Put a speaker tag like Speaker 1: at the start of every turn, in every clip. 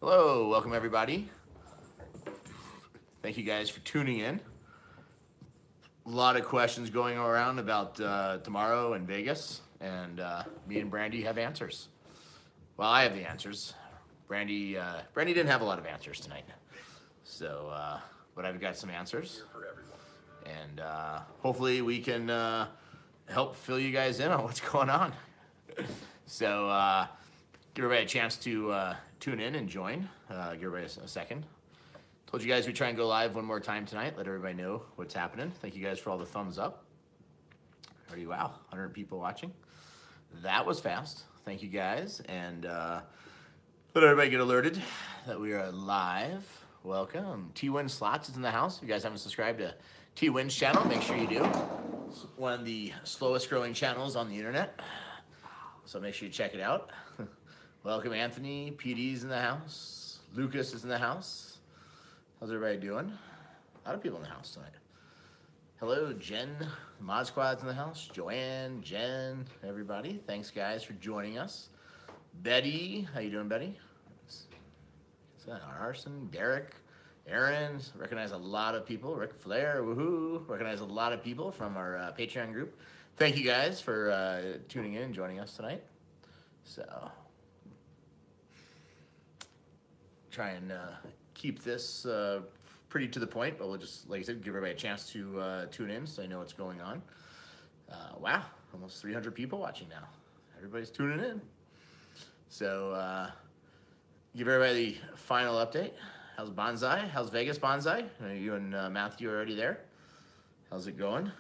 Speaker 1: Hello, welcome everybody. Thank you guys for tuning in. A lot of questions going around about tomorrow in Vegas, and me and Brandy have answers. Well, I have the answers. Brandy didn't have a lot of answers tonight, so but I've got some answers, and hopefully we can help fill you guys in on what's going on. So give everybody a chance to tune in and join. Give everybody a second. Told you guys we'd try and go live one more time tonight. Let everybody know what's happening. Thank you guys for all the thumbs up. Already, wow, 100 people watching. That was fast. Thank you guys. And let everybody get alerted that we are live. Welcome. T-Win Slots is in the house. If you guys haven't subscribed to T-Win's channel, make sure you do. It's one of the slowest growing channels on the internet. So make sure you check it out. Welcome, Anthony. PD's in the house. Lucas is in the house. How's everybody doing? A lot of people in the house tonight. Hello, Jen. Mod Squad's in the house. Joanne, Jen, everybody. Thanks, guys, for joining us. Betty, how you doing, Betty? Arson, Derek, Aaron. Recognize a lot of people. Ric Flair, woohoo. Recognize a lot of people from our Patreon group. Thank you guys for tuning in and joining us tonight. So, try and keep this pretty to the point, but we'll just, like I said, give everybody a chance to tune in so they know what's going on. Wow, almost 300 people watching now. Everybody's tuning in. So give everybody the final update. How's Bonsai? How's Vegas Bonsai? You and Matthew are already there. How's it going?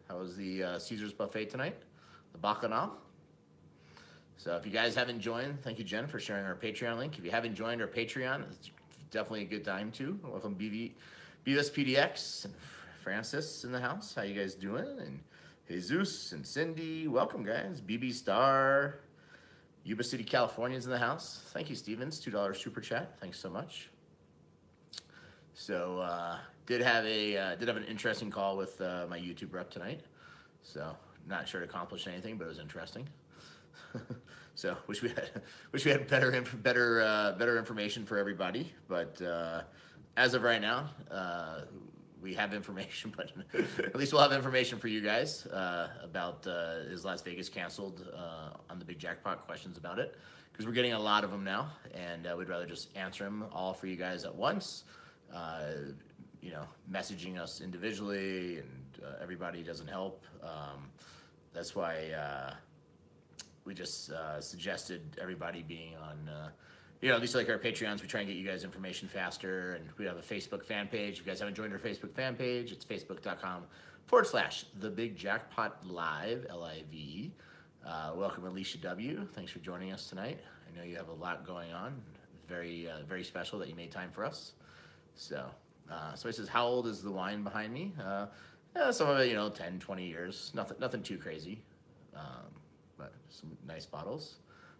Speaker 1: How was the Caesar's buffet tonight? The Bacchanal? So if you guys haven't joined, thank you, Jen, for sharing our Patreon link. If you haven't joined our Patreon, it's definitely a good time to. Welcome, Beavis PDX and Francis in the house. How you guys doing? And Jesus and Cindy, welcome, guys. BB Star, Yuba City, California's in the house. Thank you, Stevens. $2 super chat. Thanks so much. So did have an interesting call with my YouTube rep tonight. So not sure to accomplish anything, but it was interesting. So wish we had better information for everybody, but as of right now, we have information. But at least we'll have information for you guys about is Las Vegas canceled on the Big Jackpot, questions about it, because we're getting a lot of them now, and we'd rather just answer them all for you guys at once. You know, messaging us individually and everybody doesn't help. That's why. We just suggested everybody being on, you know, at least like our Patreons, we try and get you guys information faster. And we have a Facebook fan page. If you guys haven't joined our Facebook fan page, it's facebook.com/thebigjackpot live, L-I-V-E. Welcome, Alicia W. Thanks for joining us tonight. I know you have a lot going on. Very, very special that you made time for us. So, somebody says, how old is the wine behind me? Yeah, some of it, you know, 10, 20 years. Nothing too crazy. But some nice bottles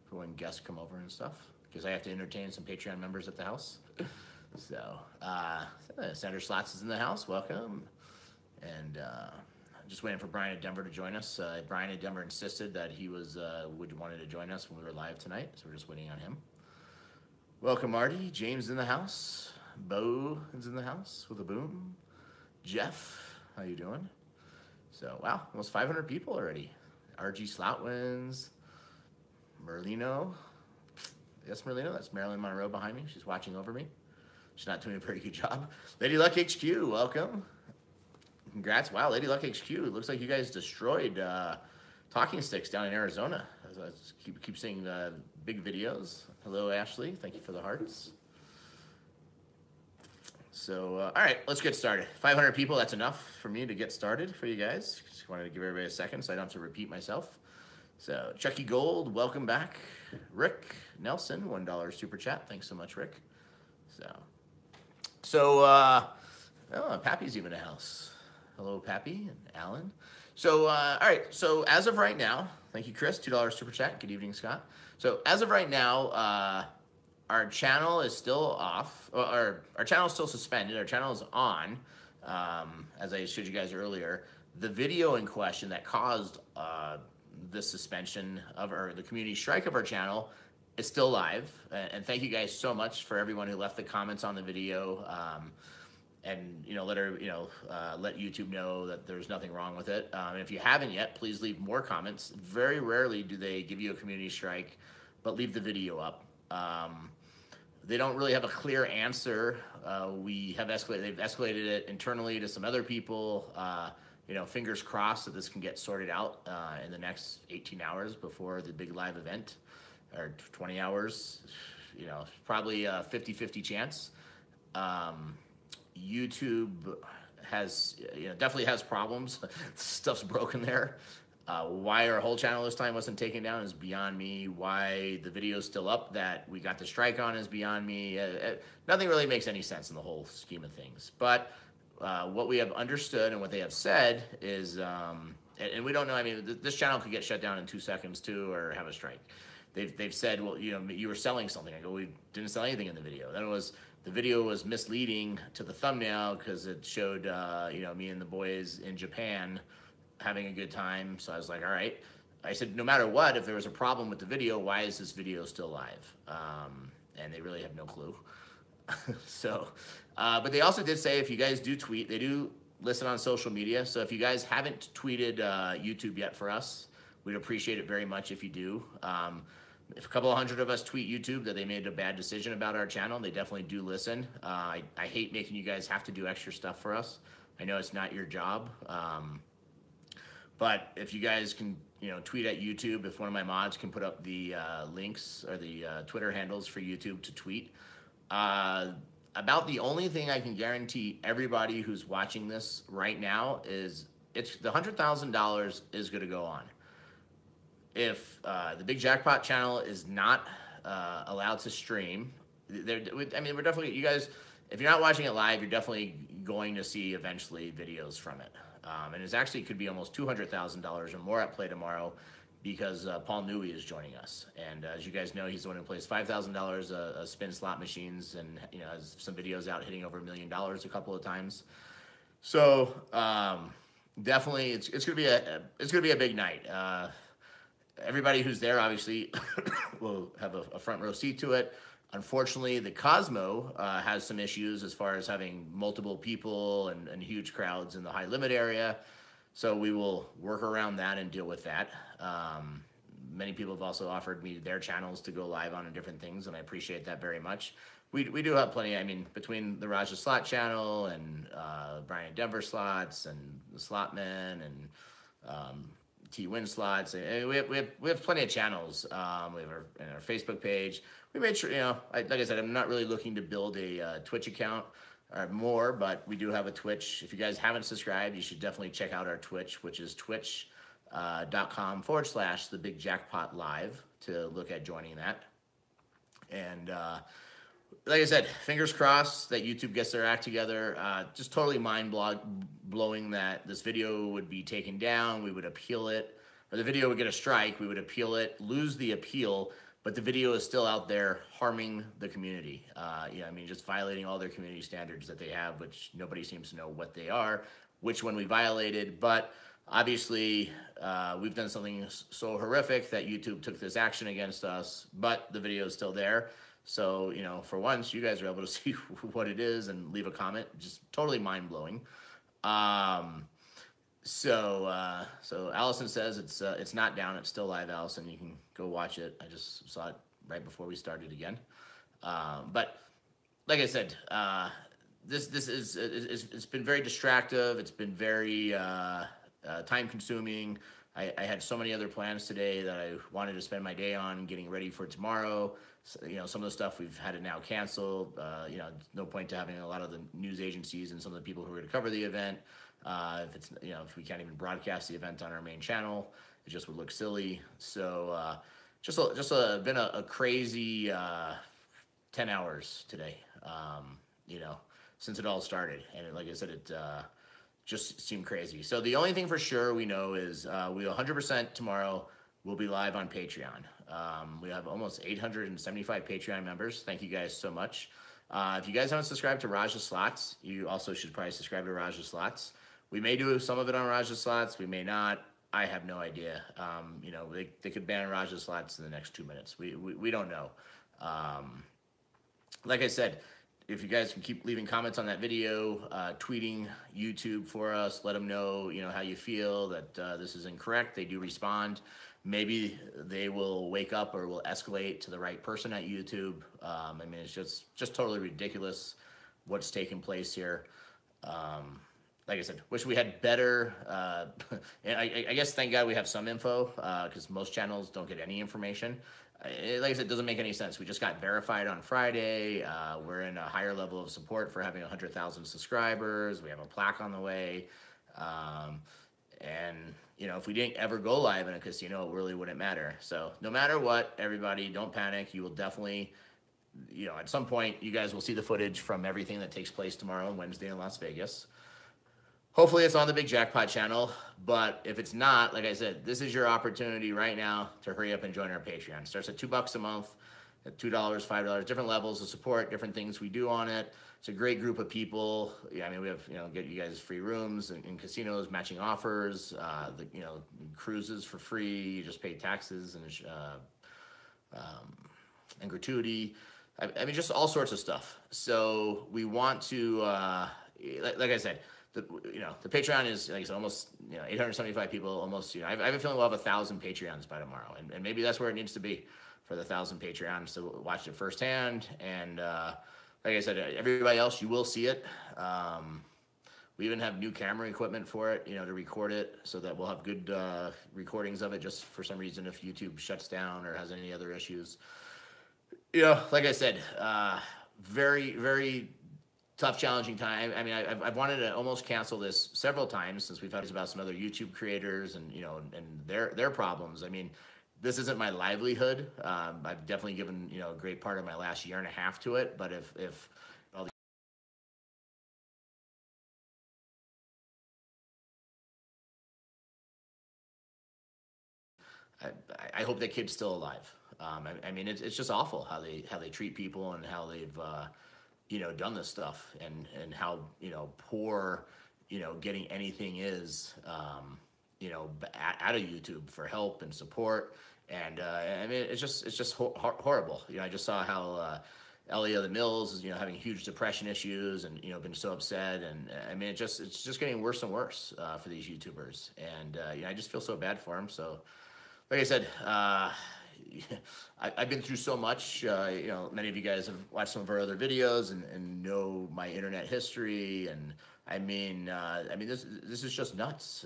Speaker 1: for when guests come over and stuff, because I have to entertain some Patreon members at the house. So Senator Slots is in the house. Welcome. And just waiting for Brian at Denver to join us. Brian at Denver insisted that he wanted to join us when we were live tonight, so we're just waiting on him. Welcome, Marty. James in the house. Bo is in the house with a boom. Jeff, how you doing? So wow, almost 500 people already. RG Slout wins. Merlino. Yes, Merlino. That's Marilyn Monroe behind me. She's watching over me. She's not doing a very good job. Lady Luck HQ, welcome. Congrats. Wow, Lady Luck HQ. It looks like you guys destroyed talking sticks down in Arizona. I keep seeing big videos. Hello, Ashley. Thank you for the hearts. So, all right, let's get started. 500 people, that's enough for me to get started for you guys. Just wanted to give everybody a second so I don't have to repeat myself. So, Chucky Gold, welcome back. Rick Nelson, $1 super chat. Thanks so much, Rick. So Pappy's even in the house. Hello, Pappy and Alan. So, all right, so as of right now, thank you, Chris, $2 super chat. Good evening, Scott. So, as of right now, our channel is still off, or our channel is still suspended. Our channel is on, as I showed you guys earlier. The video in question that caused this suspension of the community strike of our channel It's still live, and thank you guys so much for everyone who left the comments on the video, and let YouTube know that there's nothing wrong with it. And if you haven't yet, please leave more comments. Very rarely do they give you a community strike, but leave the video up. They don't really have a clear answer. They've escalated it internally to some other people. Fingers crossed that this can get sorted out in the next 18 hours before the big live event, or 20 hours, probably a 50-50 chance. YouTube definitely has problems. Stuff's broken there. Why our whole channel this time wasn't taken down is beyond me. Why the video's still up that we got the strike on is beyond me. Nothing really makes any sense in the whole scheme of things. But what we have understood and what they have said is, and we don't know, I mean, this channel could get shut down in 2 seconds too, or have a strike. They've said, well, you were selling something. I go, we didn't sell anything in the video. The video was misleading to the thumbnail because it showed, me and the boys in Japan having a good time. So I was like, all right. I said, no matter what, if there was a problem with the video, why is this video still live? And they really have no clue. So, but they also did say if you guys do tweet, they do listen on social media. So if you guys haven't tweeted YouTube yet for us, we'd appreciate it very much if you do. If a couple of hundred of us tweet YouTube that they made a bad decision about our channel, they definitely do listen. I hate making you guys have to do extra stuff for us. I know it's not your job. But if you guys can, tweet at YouTube, if one of my mods can put up the links or the Twitter handles for YouTube to tweet. About the only thing I can guarantee everybody who's watching this right now is the $100,000 is going to go on. If the Big Jackpot channel is not allowed to stream, we're definitely, you guys, if you're not watching it live, you're definitely going to see eventually videos from it. And it actually could be almost $200,000 or more at play tomorrow because Paul Newey is joining us. And as you guys know, he's the one who plays $5,000 a spin slot machines and has some videos out hitting over $1 million a couple of times. So definitely, it's gonna be a big night. Everybody who's there obviously will have a front row seat to it. Unfortunately, the Cosmo has some issues as far as having multiple people and huge crowds in the high limit area. So we will work around that and deal with that. Many people have also offered me their channels to go live on and different things, and I appreciate that very much. We do have plenty, between the Raja Slot channel and Brian Denver Slots and the Slotman and T-Win Slots. We have plenty of channels. We have our Facebook page. We made sure, like I said, I'm not really looking to build a Twitch account or more, but we do have a Twitch. If you guys haven't subscribed, you should definitely check out our Twitch, which is twitch.com/thebigjackpotlive to look at joining that. And like I said, fingers crossed that YouTube gets their act together. Just totally mind-blowing that this video would be taken down. We would appeal it, or the video would get a strike. We would appeal it, lose the appeal, but the video is still out there harming the community. Just violating all their community standards that they have, which nobody seems to know what they are, which one we violated. But obviously, we've done something so horrific that YouTube took this action against us, but the video is still there. So, for once, you guys are able to see what it is and leave a comment. Just totally mind-blowing. So Allison says it's not down. It's still live, Allison. You can go watch it. I just saw it right before we started again. But like I said, it's been very distractive. It's been very time-consuming. I had so many other plans today that I wanted to spend my day on getting ready for tomorrow. So, some of the stuff we've had to now cancel. No point to having a lot of the news agencies and some of the people who are going to cover the event. If we can't even broadcast the event on our main channel, it just would look silly. So just been a crazy 10 hours today. Since it all started, and like I said, it just seemed crazy. So the only thing for sure we know is we 100% tomorrow will be live on Patreon. We have almost 875 Patreon members. Thank you guys so much. If you guys haven't subscribed to Raja Slots, you also should probably subscribe to Raja Slots. We may do some of it on Raja Slots. We may not. I have no idea. You know, they could ban Raja slots in the next 2 minutes. We don't know. Like I said, if you guys can keep leaving comments on that video, tweeting YouTube for us, let them know, you know, how you feel that this is incorrect. They do respond. Maybe they will wake up or will escalate to the right person at YouTube. I mean, it's just totally ridiculous what's taking place here. Like I said, wish we had better, and I guess thank God we have some info, because most channels don't get any information. Like I said, it doesn't make any sense. We just got verified on Friday. We're in a higher level of support for having 100,000 subscribers. We have a plaque on the way. And, you know, if we didn't ever go live in a casino, it really wouldn't matter. So no matter what, everybody, don't panic. You will definitely, you know, at some point, you guys will see the footage from everything that takes place tomorrow and Wednesday in Las Vegas. Hopefully it's on the Big Jackpot channel, but if it's not, like I said, this is your opportunity right now to hurry up and join our Patreon. It starts at $2 a month, at $2, $5, different levels of support, different things we do on it. It's a great group of people. Yeah, I mean, we have, you know, get you guys free rooms in casinos, matching offers, you know, cruises for free. You just pay taxes and gratuity. I mean, just all sorts of stuff. So we want to, like I said, the Patreon is, like I said, almost, you know, 875 people, almost, you know, I have a feeling we'll have 1,000 Patreons by tomorrow. And maybe that's where it needs to be, for the 1,000 Patreons to watch it firsthand. And like I said, everybody else, you will see it. We even have new camera equipment for it, you know, to record it, so that we'll have good recordings of it, just for some reason if YouTube shuts down or has any other issues. You know, like I said, very, very tough, challenging time. I mean, I've wanted to almost cancel this several times, since we've had about some other YouTube creators and, you know, and their problems. I mean, this isn't my livelihood. I've definitely given, you know, a great part of my last year and a half to it. But if all I hope that kid's still alive. I mean, it's just awful how they treat people, and how they've you know, done this stuff, and how, you know, poor, you know, getting anything is, you know, out of YouTube for help and support. And I mean, it's just horrible. You know, I just saw how Ellie of the Mills is, you know, having huge depression issues, and, you know, been so upset. And I mean, it's just getting worse and worse for these YouTubers. And you know, I just feel so bad for them. So, like I said, I've been through so much. You know, many of you guys have watched some of our other videos and know my internet history. And I mean, this is just nuts.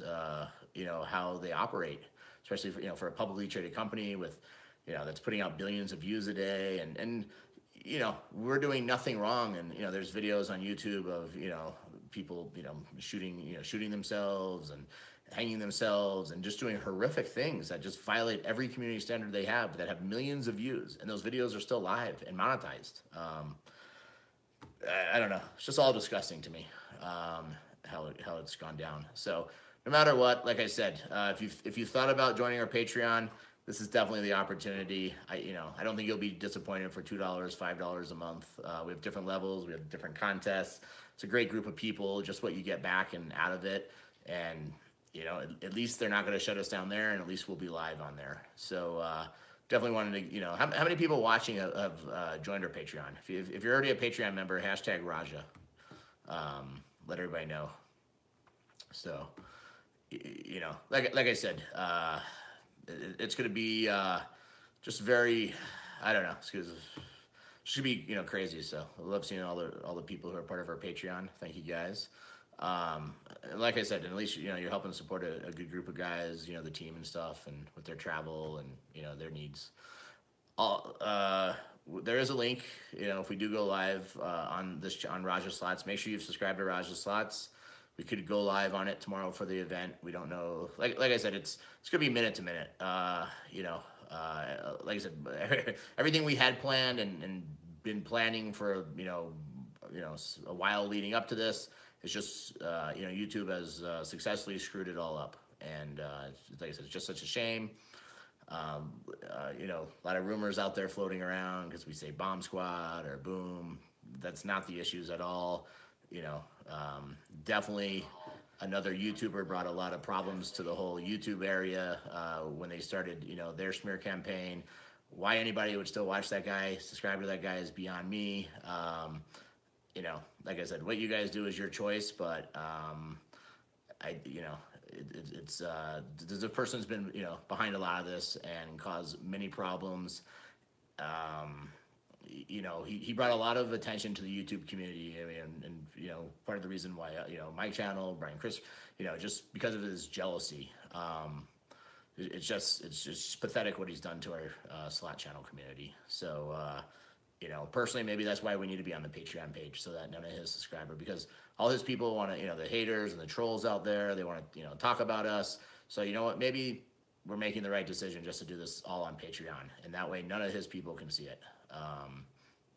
Speaker 1: You know, how they operate, especially for, you know, for a publicly traded company with, you know, that's putting out billions of views a day. And you know, we're doing nothing wrong. And, you know, there's videos on YouTube of, you know, people, you know, shooting themselves and hanging themselves and just doing horrific things that just violate every community standard they have, that have millions of views, and those videos are still live and monetized. I don't know. It's just all disgusting to me, how it's gone down. So no matter what, like I said, if you thought about joining our Patreon, this is definitely the opportunity. I don't think you'll be disappointed for $2, $5 a month. We have different levels. We have different contests. It's a great group of people. Just what you get back and out of it. And, you know, at least they're not going to shut us down there, and at least we'll be live on there. So definitely wanted to, you know, how many people watching have joined our Patreon? If you're already a Patreon member, hashtag Raja. Let everybody know. So, you know, like I said, it's going to be just very, I don't know, it should be, you know, crazy. So I love seeing all the people who are part of our Patreon. Thank you guys. Like I said, at least, you know, you're helping support a good group of guys, you know, the team and stuff, and with their travel and, you know, their needs. There is a link, you know, if we do go live on Raja Slots, make sure you've subscribed to Raja Slots. We could go live on it tomorrow for the event. We don't know. Like I said, it's gonna be minute to minute. You know, like I said, everything we had planned and been planning for, you know, a while leading up to this, it's just, you know, YouTube has successfully screwed it all up. And like I said, it's just such a shame. You know, a lot of rumors out there floating around because we say bomb squad or boom. That's not the issues at all. You know, definitely another YouTuber brought a lot of problems to the whole YouTube area when they started, their smear campaign. Why anybody would still watch that guy, subscribe to that guy is beyond me. Like I said, what you guys do is your choice, but the person's been, behind a lot of this and caused many problems. He brought a lot of attention to the YouTube community. I mean, and part of the reason why, my channel, Brian, Chris, just because of his jealousy. It's just pathetic what he's done to our slot channel community. So, personally, maybe that's why we need to be on the Patreon page, so that none of his subscribers, because all his people want to, the haters and the trolls out there, they want to, talk about us. So, you know what, maybe we're making the right decision just to do this all on Patreon, and that way none of his people can see it.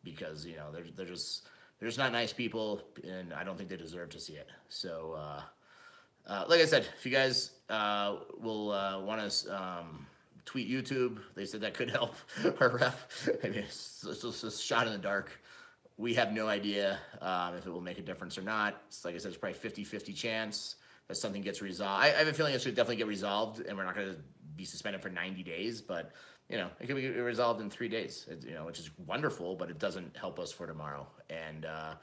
Speaker 1: Because, they're just not nice people, and I don't think they deserve to see it. So, like I said, if you guys will want to tweet YouTube, they said that could help our ref. I mean, it's just a shot in the dark. We have no idea if it will make a difference or not. It's, like I said, it's probably 50-50 chance that something gets resolved. I have a feeling it should definitely get resolved, and we're not going to be suspended for 90 days, but it could be resolved in 3 days, which is wonderful, but it doesn't help us for tomorrow. And, I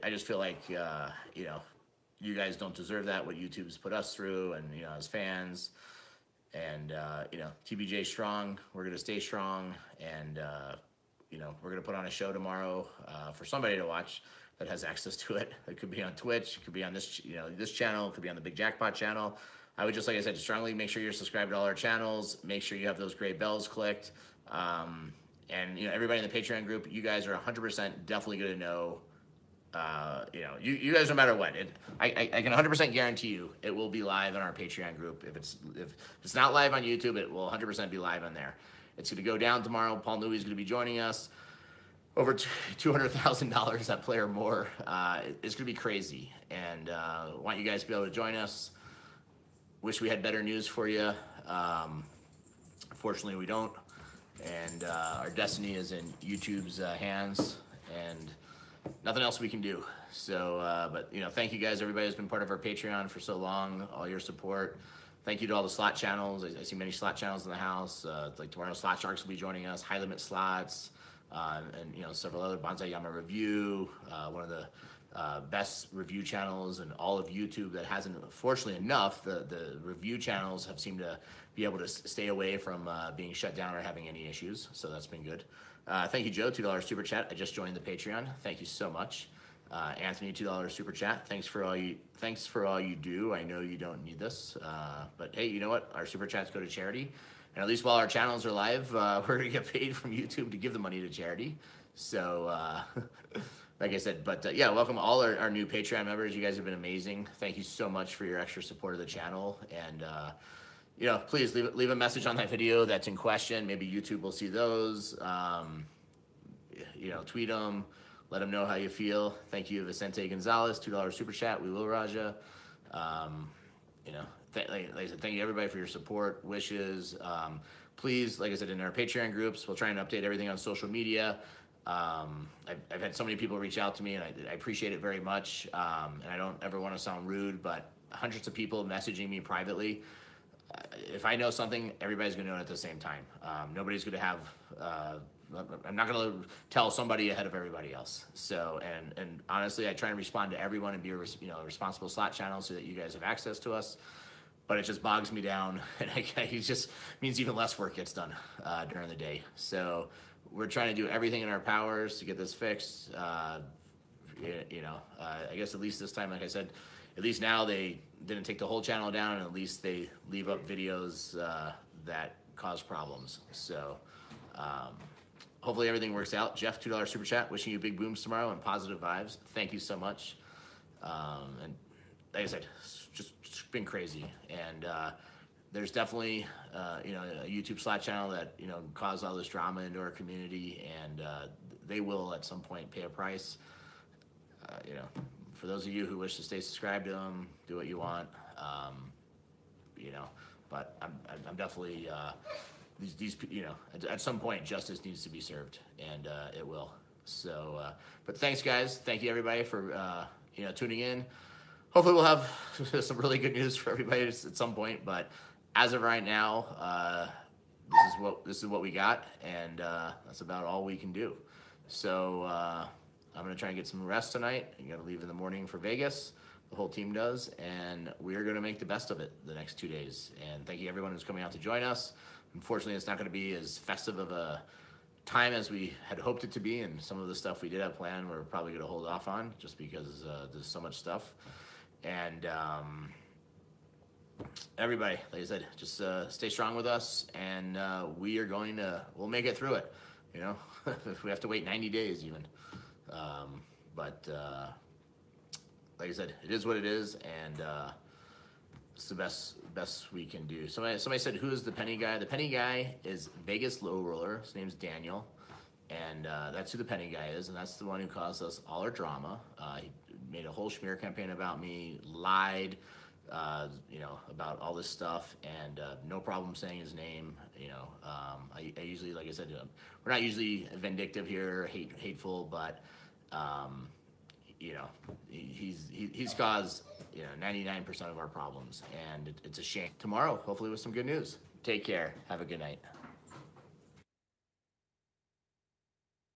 Speaker 1: just feel like, you guys don't deserve that, what YouTube's put us through, and, as fans. And, TBJ strong. We're going to stay strong. And, we're going to put on a show tomorrow for somebody to watch that has access to it. It could be on Twitch. It could be on this, this channel. It could be on the Big Jackpot channel. I would just, like I said, strongly make sure you're subscribed to all our channels. Make sure you have those gray bells clicked. And, everybody in the Patreon group, you guys are 100% definitely going to know. You guys, no matter what, I can 100% guarantee you it will be live on our Patreon group. If it's not live on YouTube, it will 100% be live on there. It's going to go down tomorrow. Paul Newey is going to be joining us. Over $200,000 that player more. It's going to be crazy, and want you guys to be able to join us. Wish we had better news for you. Fortunately, we don't, and our destiny is in YouTube's hands, and nothing else we can do. So, but thank you guys, everybody who's been part of our Patreon for so long, all your support. Thank you to all the slot channels. I see many slot channels in the house. Like tomorrow, Slot Sharks will be joining us. High Limit Slots, and several other Bonsai Yama Review, one of the best review channels in all of YouTube that hasn't, fortunately enough, the review channels have seemed to be able to stay away from being shut down or having any issues. So that's been good. Thank you, Joe, $2 super chat. I just joined the Patreon. Thank you so much. Anthony, $2 super chat. Thanks for all you do. I know you don't need this, but hey, you know what? Our super chats go to charity, and at least while our channels are live, we're gonna get paid from YouTube to give the money to charity. So, like I said, but yeah, welcome all our new Patreon members. You guys have been amazing. Thank you so much for your extra support of the channel, and please leave a message on that video that's in question. Maybe YouTube will see those. Tweet them. Let them know how you feel. Thank you, Vicente Gonzalez, $2 super chat. We will, Raja. Like I said, thank you everybody for your support, wishes. Please, like I said, in our Patreon groups, we'll try and update everything on social media. I've had so many people reach out to me, and I appreciate it very much. And I don't ever want to sound rude, but hundreds of people messaging me privately. If I know something, everybody's going to know it at the same time. Nobody's going to have... I'm not going to tell somebody ahead of everybody else. So, and honestly, I try and respond to everyone and be a responsible slot channel so that you guys have access to us. But it just bogs me down, and it just means even less work gets done during the day. So we're trying to do everything in our powers to get this fixed. I guess at least this time, like I said, at least now they didn't take the whole channel down, and at least they leave up videos that cause problems. So hopefully everything works out. Jeff, $2 super chat. Wishing you big booms tomorrow and positive vibes. Thank you so much. And like I said, it's just been crazy. And there's definitely a YouTube slot channel that caused all this drama into our community, and they will at some point pay a price. For those of you who wish to stay subscribed to them, do what you want. But I'm definitely these at some point justice needs to be served, and it will. So, but thanks guys, thank you everybody for tuning in. hopefully we'll have some really good news for everybody at some point. But as of right now, this is what we got, and that's about all we can do. So I'm gonna try and get some rest tonight. I gotta leave in the morning for Vegas. The whole team does, and we're gonna make the best of it the next 2 days. And thank you everyone who's coming out to join us. Unfortunately, it's not gonna be as festive of a time as we had hoped it to be, and some of the stuff we did have planned we're probably gonna hold off on just because there's so much stuff. And everybody, like I said, just stay strong with us, and we'll make it through it. You know, if we have to wait 90 days even. But like I said, it is what it is, and it's the best we can do. Somebody said, who is the penny guy? The penny guy is Vegas low roller. His name's Daniel, and that's who the penny guy is, and that's the one who caused us all our drama. He made a whole smear campaign about me, lied, about all this stuff, and no problem saying his name. I usually, like I said, we're not usually vindictive here, hateful, but he's caused 99% of our problems, and it's a shame. Tomorrow, hopefully, with some good news. Take care. Have a good night.